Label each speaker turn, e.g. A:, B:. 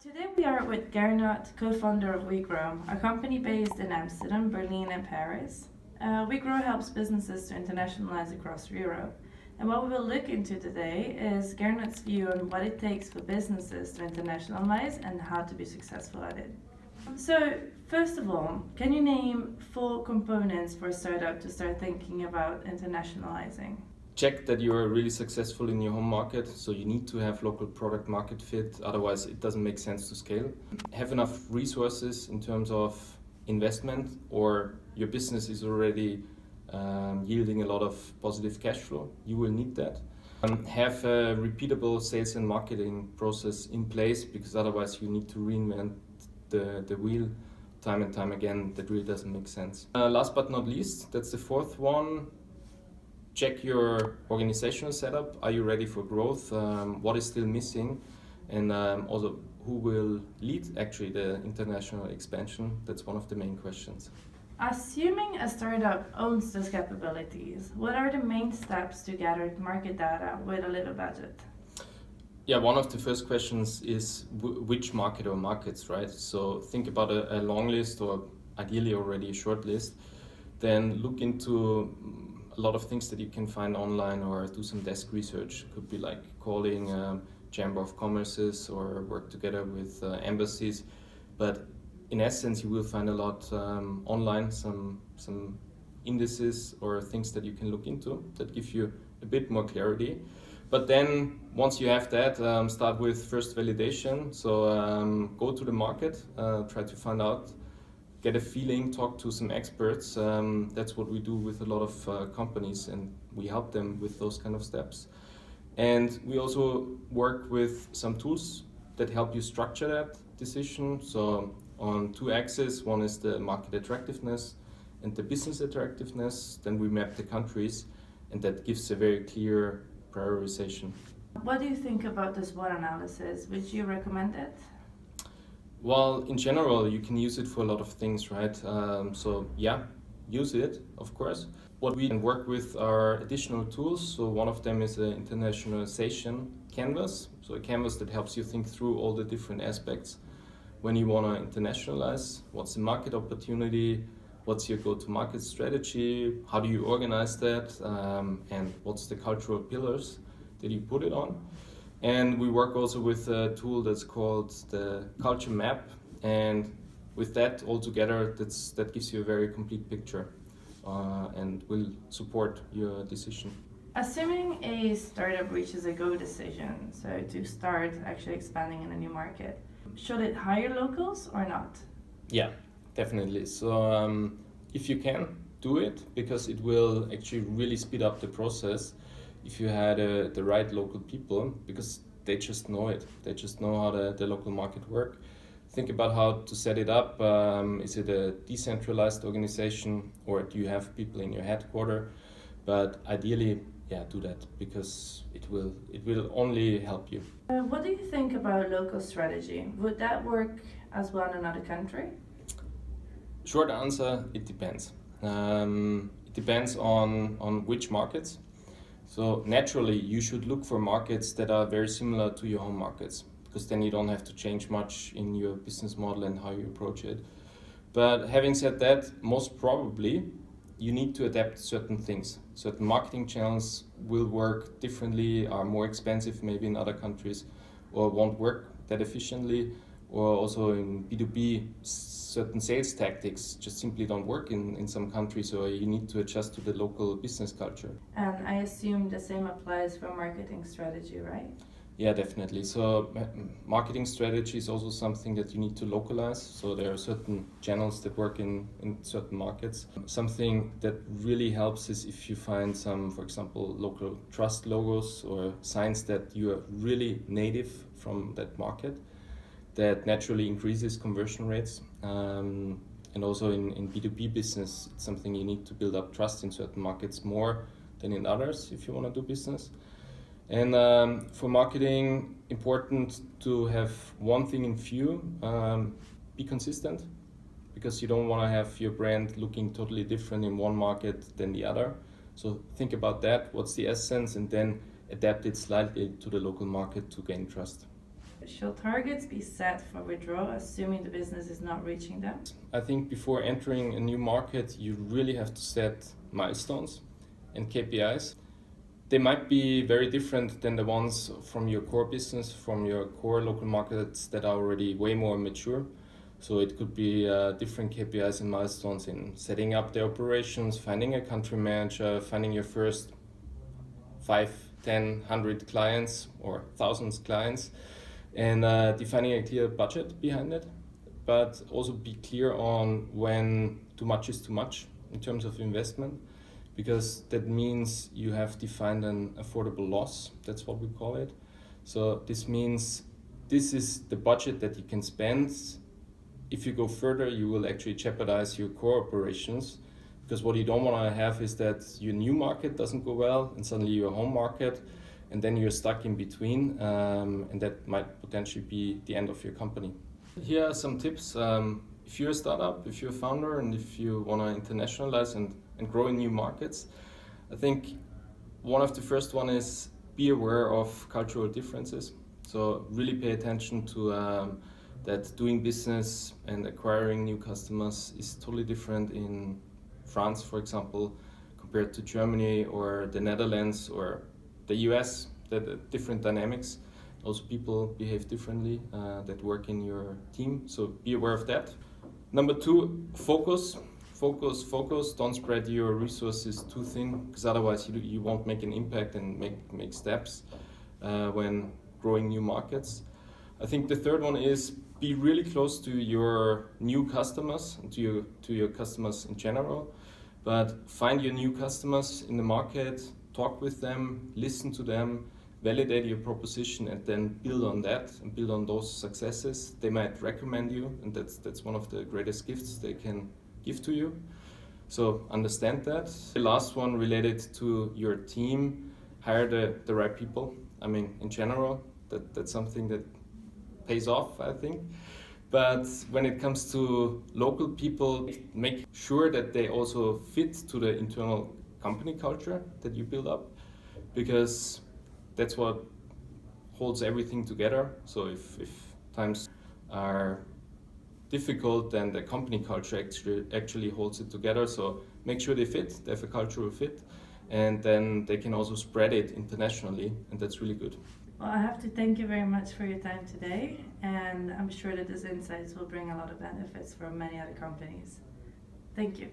A: Today we are with Gernot, co-founder of WeGrow, a company based in Amsterdam, Berlin and Paris. WeGrow helps businesses to internationalize across Europe. And what we will look into today is Gernot's view on what it takes for businesses to internationalize and how to be successful at it. So, first of all, can you name 4 components for a startup to start thinking about internationalizing?
B: Check that you are really successful in your home market, so you need to have local product market fit, otherwise it doesn't make sense to scale. Have enough resources in terms of investment, or your business is already yielding a lot of positive cash flow. You will need that. Have a repeatable sales and marketing process in place, because otherwise you need to reinvent the wheel time and time again. That really doesn't make sense. Last but not least, that's the 4th one. Check your organizational setup. Are you ready for growth? What is still missing? And also, who will lead actually the international expansion? That's one of the main questions.
A: Assuming a startup owns those capabilities, what are the main steps to gather market data with a little budget?
B: Yeah, one of the first questions is which market or markets, right? So think about a long list, or ideally already a short list. Then look into a lot of things that you can find online, or do some desk research. Could be like calling Chamber of Commerces or work together with embassies. But in essence, you will find a lot online, some indices or things that you can look into that give you a bit more clarity. But then once you have that, start with first validation. So go to the market, try to find out, get a feeling, talk to some experts. That's what we do with a lot of companies, and we help them with those kind of steps. And we also work with some tools that help you structure that decision. So on 2 axes, one is the market attractiveness and the business attractiveness. Then we map the countries, and that gives a very clear prioritization.
A: What do you think about the SWOT analysis? Would you recommend it?
B: Well, in general, you can use it for a lot of things, right? So yeah, use it, of course. What we can work with are additional tools. So one of them is an internationalization canvas. So a canvas that helps you think through all the different aspects. When you want to internationalize, what's the market opportunity? What's your go-to-market strategy? How do you organize that? And what's the cultural pillars that you put it on? And we work also with a tool that's called the Culture Map. And with that all together, that gives you a very complete picture and will support your decision.
A: Assuming a startup reaches a go decision, so to start actually expanding in a new market, should it hire locals or not?
B: Yeah, definitely. So if you can, do it, because it will actually really speed up the process if you had the right local people, because they just know it. They just know how the local market work. Think about how to set it up. Is it a decentralized organization, or do you have people in your headquarters? But ideally, yeah, do that, because it will only help you.
A: What do you think about local strategy? Would that work as well in another country?
B: Short answer, it depends. It depends on which markets. So naturally, you should look for markets that are very similar to your home markets, because then you don't have to change much in your business model and how you approach it. But having said that, most probably you need to adapt certain things. Certain marketing channels will work differently, are more expensive maybe in other countries, or won't work that efficiently. Or also in B2B, certain sales tactics just simply don't work in some countries, or you need to adjust to the local business culture.
A: And I assume the same applies for marketing strategy, right?
B: Yeah, definitely. So marketing strategy is also something that you need to localize. So there are certain channels that work in certain markets. Something that really helps is if you find some, for example, local trust logos or signs that you are really native from that market. That naturally increases conversion rates. And also in B2B business, it's something you need to build up trust in certain markets more than in others if you want to do business. And for marketing, important to have one thing in view, be consistent, because you don't want to have your brand looking totally different in one market than the other. So think about that, what's the essence, and then adapt it slightly to the local market to gain trust.
A: Should targets be set for withdrawal, assuming the business is not reaching them?
B: I think before entering a new market, you really have to set milestones and KPIs. They might be very different than the ones from your core business, from your core local markets that are already way more mature. So it could be different KPIs and milestones in setting up the operations, finding a country manager, finding your first 5, 10, 100 clients or thousands clients, and defining a clear budget behind it. But also be clear on when too much is too much in terms of investment, because that means you have defined an affordable loss. That's what we call it. So this means this is the budget that you can spend. If you go further, you will actually jeopardize your core operations, because what you don't want to have is that your new market doesn't go well and suddenly your home market, and then you're stuck in between, and that might potentially be the end of your company. Here are some tips. If you're a startup, if you're a founder, and if you want to internationalize and grow in new markets, I think one of the first one is be aware of cultural differences. So really pay attention to that doing business and acquiring new customers is totally different in France, for example, compared to Germany or the Netherlands or the US. The different dynamics. Also people behave differently that work in your team, so be aware of that. Number 2, focus. Don't spread your resources too thin, because otherwise you won't make an impact and make steps when growing new markets. I think the third one is be really close to your new customers and to your customers in general, but find your new customers in the market, talk with them, listen to them, validate your proposition, and then build on that and build on those successes. They might recommend you, and that's one of the greatest gifts they can give to you. So understand that. The last one related to your team, hire the right people. I mean, in general, that's something that pays off, I think. But when it comes to local people, make sure that they also fit to the internal company culture that you build up, because that's what holds everything together. So if times are difficult, then the company culture actually holds it together. So make sure they fit, they have a cultural fit, and then they can also spread it internationally, and that's really good.
A: Well, I have to thank you very much for your time today, and I'm sure that these insights will bring a lot of benefits for many other companies. Thank you.